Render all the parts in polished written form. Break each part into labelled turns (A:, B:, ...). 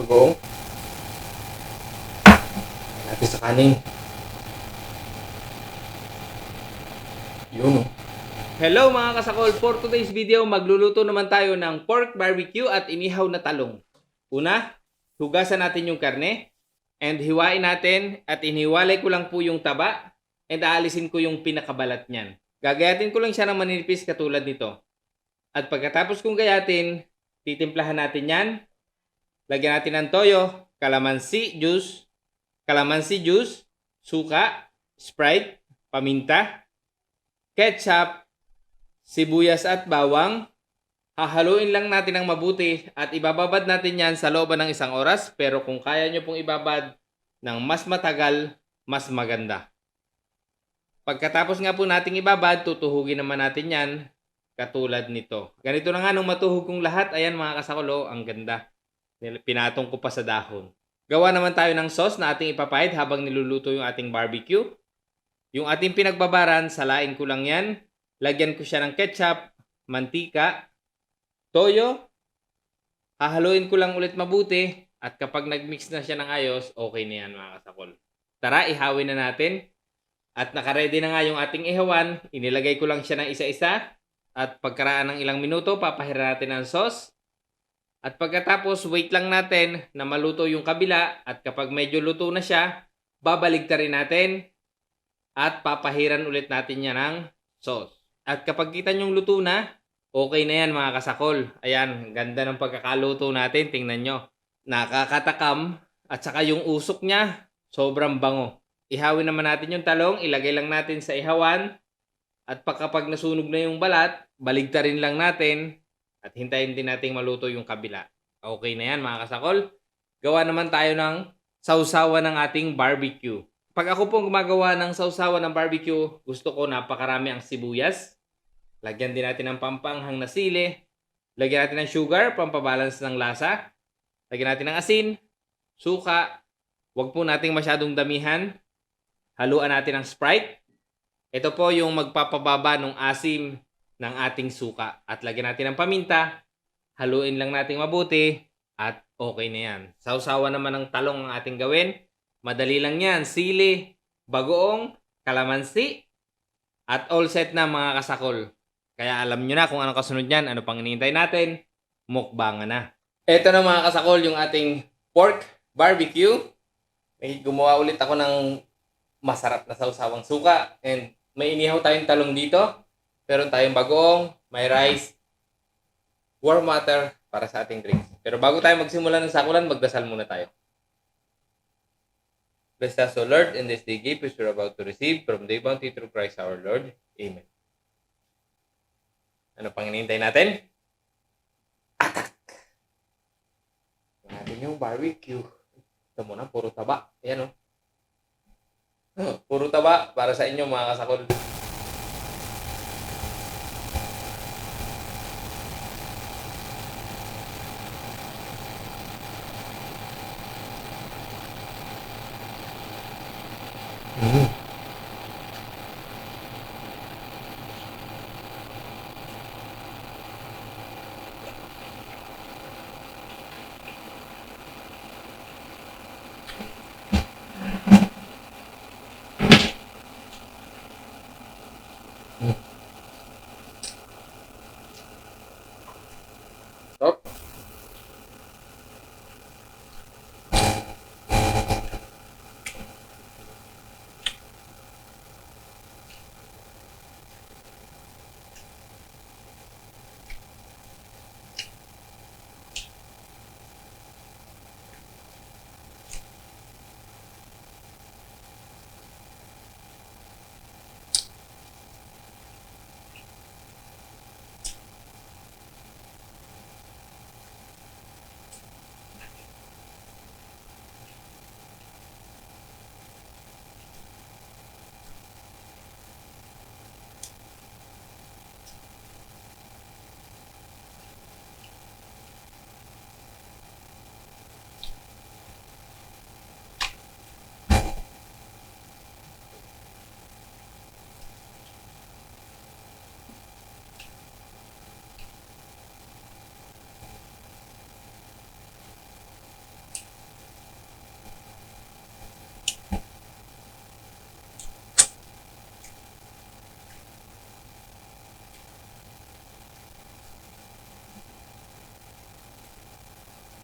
A: Bagoong. Natin sa kanin. Yun, oh.
B: Hello mga kasakol, for today's video magluluto naman tayo ng pork barbecue at inihaw na talong. Una, hugasan natin yung karne and hiwain natin at iniwalay ko lang po yung taba and aalisin ko yung pinakabalat niyan. Gagayatin ko lang siya ng manipis katulad nito. At pagkatapos kong gayatin, titimplahan natin yan. Lagyan natin ng toyo, calamansi juice, suka, Sprite, paminta, ketchup, sibuyas at bawang. Hahaluin lang natin ng mabuti at ibababad natin yan sa looban ng 1 oras. Pero kung kaya nyo pong ibabad ng mas matagal, mas maganda. Pagkatapos nga po nating ibabad, tutuhugin naman natin yan katulad nito. Ganito na nga nung matuhog kong lahat. Ayan mga kasakulo, ang ganda. Pinatong ko pa sa dahon. Gawa naman tayo ng sauce na ating ipapahid habang niluluto yung ating barbecue. Yung ating pinagbabaran, salain ko lang yan. Lagyan ko siya ng ketchup, mantika, toyo. Hahaluin ko lang ulit mabuti. At kapag nagmix na siya ng ayos, okay na yan mga kasakol. Tara, ihawin na natin. At nakaredy na nga yung ating ihawan. Inilagay ko lang siya ng isa-isa. At pagkaraan ng ilang minuto, papahira natin ang sauce. At pagkatapos, wait lang natin na maluto yung kabila. At kapag medyo luto na siya, babaligtarin natin. At papahiran ulit natin yan ng sauce. At kapag kita nyong luto na, okay na yan mga kasakol. Ayan, ganda ng pagkakaluto natin. Tingnan nyo. Nakakatakam. At saka yung usok niya, sobrang bango. Ihawin naman natin yung talong. Ilagay lang natin sa ihawan. At kapag nasunog na yung balat, baligtarin lang natin. At hintayin din natin maluto yung kabila. Okay na yan mga kasakol. Gawa naman tayo ng sausawan ng ating barbecue. Pag ako pong gumagawa ng sausawan ng barbecue, gusto ko napakarami ang sibuyas. Lagyan din natin ng pampanghang na sili. Lagyan natin ng sugar, pampabalance ng lasa. Lagyan natin ng asin, suka. Huwag po nating masyadong damihan. Haluan natin ng Sprite. Ito po yung magpapababa ng asim ng ating suka. At lagyan natin ng paminta. Haluin lang natin mabuti. At okay na yan. Sausawan naman ng talong ang ating gawin. Madali lang yan. Sili, bagoong, kalamansi, at all set na mga kasakol. Kaya alam nyo na kung ano kasunod yan. Ano pang hinihintay natin? Mukbangan na. Ito na mga kasakol yung ating pork barbecue. May gumawa ulit ako ng masarap na sausawang suka. And may inihaw tayong talong dito. Meron tayong bagoong, may rice, warm water para sa ating drinks. Pero bago tayo magsimula ng sakulan, magdasal muna tayo. Bless us, O Lord, in this day gift which we're about to receive from thy bounty through Christ our Lord. Amen. Ano pang hinihintay natin? Atak! Natin yung barbecue. Ito muna, puro taba. Ayan o. Puro taba para sa inyo mga kasakol.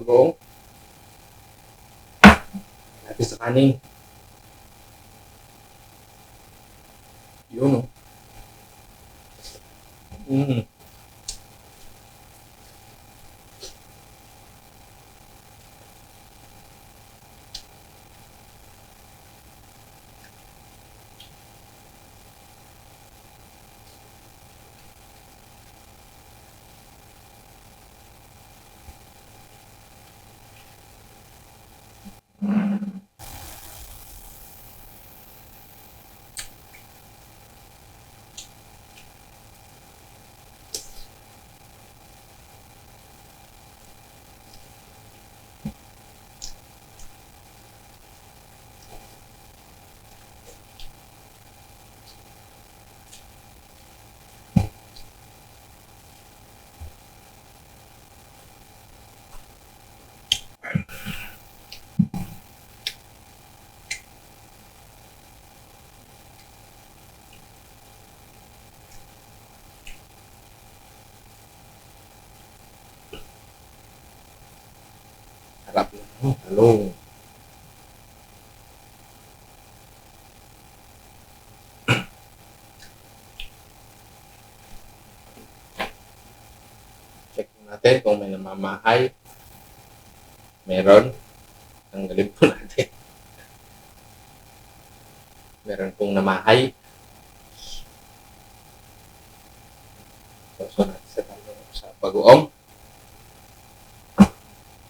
B: Bagoong. Natin sa kanin. Yun, oh. Mm. Harap na. Talong. Check natin kung may namamahay. Meron. Tanggalin po natin. Meron pong namahay. So natin sa talong sa bagoong.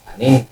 B: Kanin.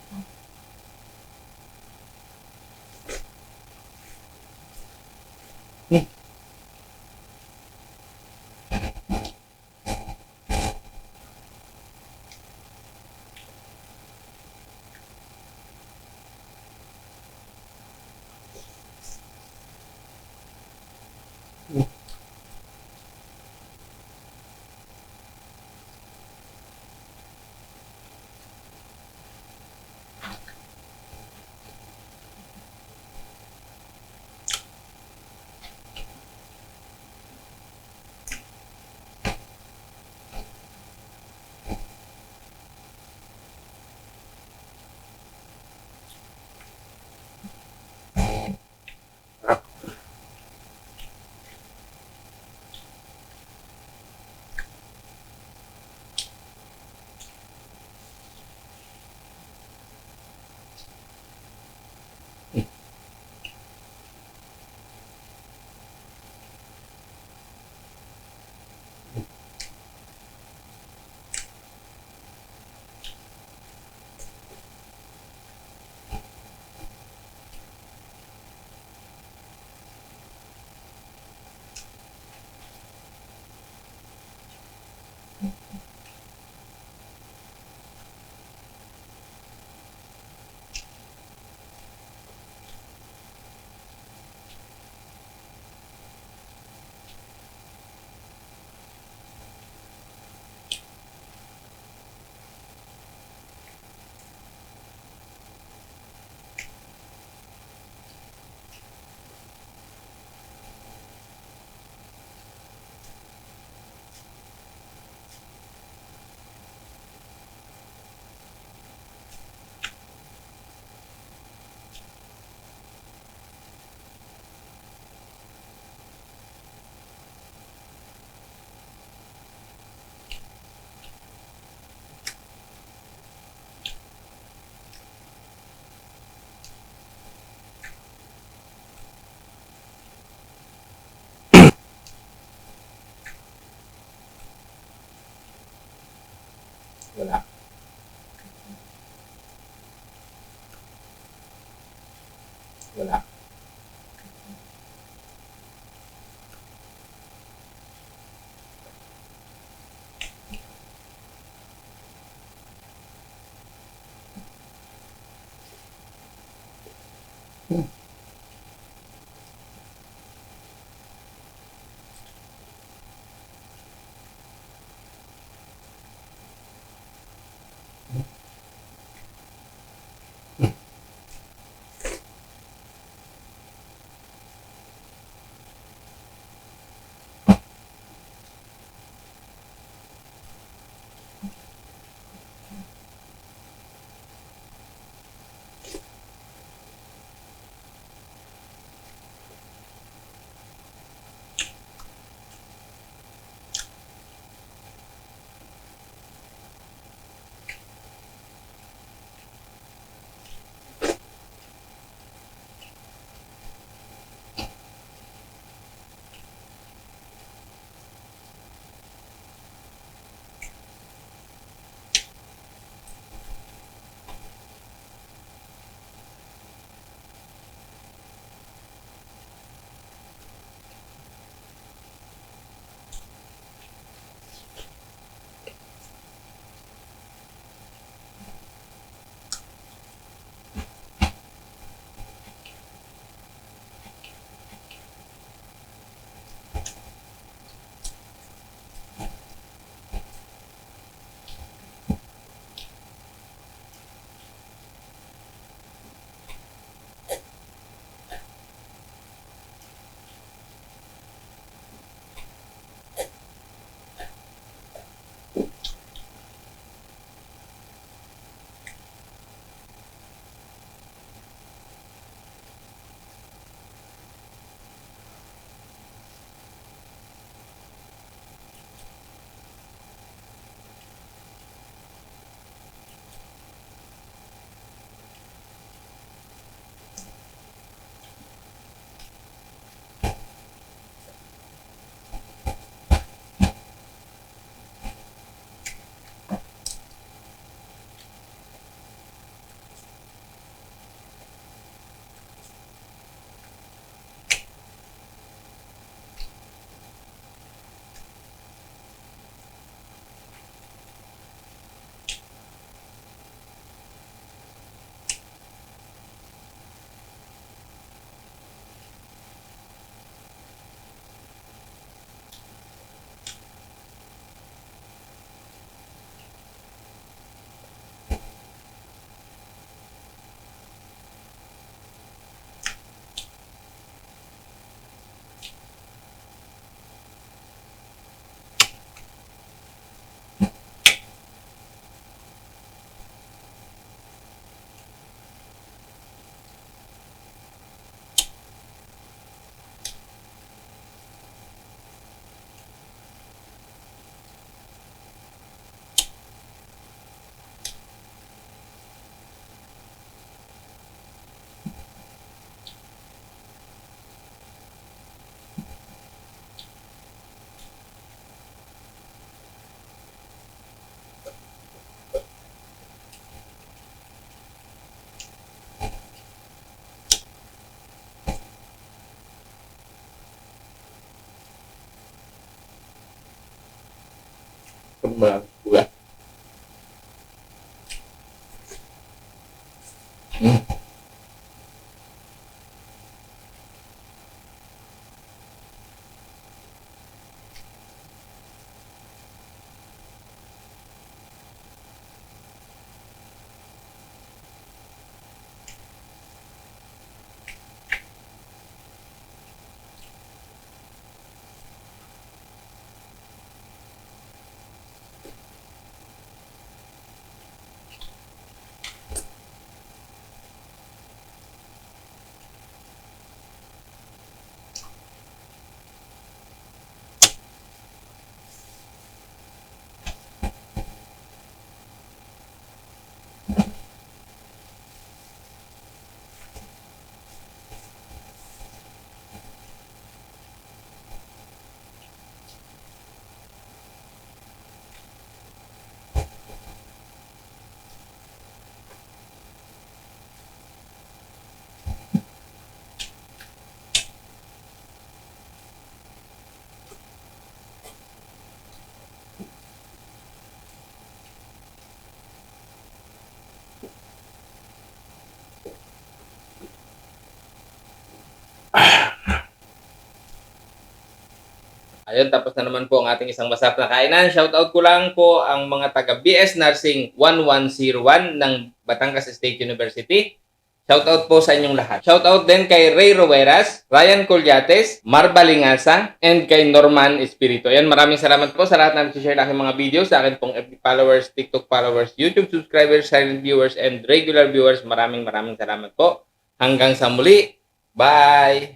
B: Wala. Wala. Buga. Ayun, tapos na naman po ang ating isang masarap na kainan. Shoutout ko lang po ang mga taga BS Nursing 1101 ng Batangas State University. Shoutout po sa inyong lahat. Shoutout din kay Ray Roweras, Ryan Colyates, Mar Balingasa, and kay Norman Espiritu. Ayan, maraming salamat po sa lahat na nag-share ng aking mga videos, sa akin pong FB followers, TikTok followers, YouTube subscribers, silent viewers, and regular viewers. Maraming salamat po. Hanggang sa muli. Bye!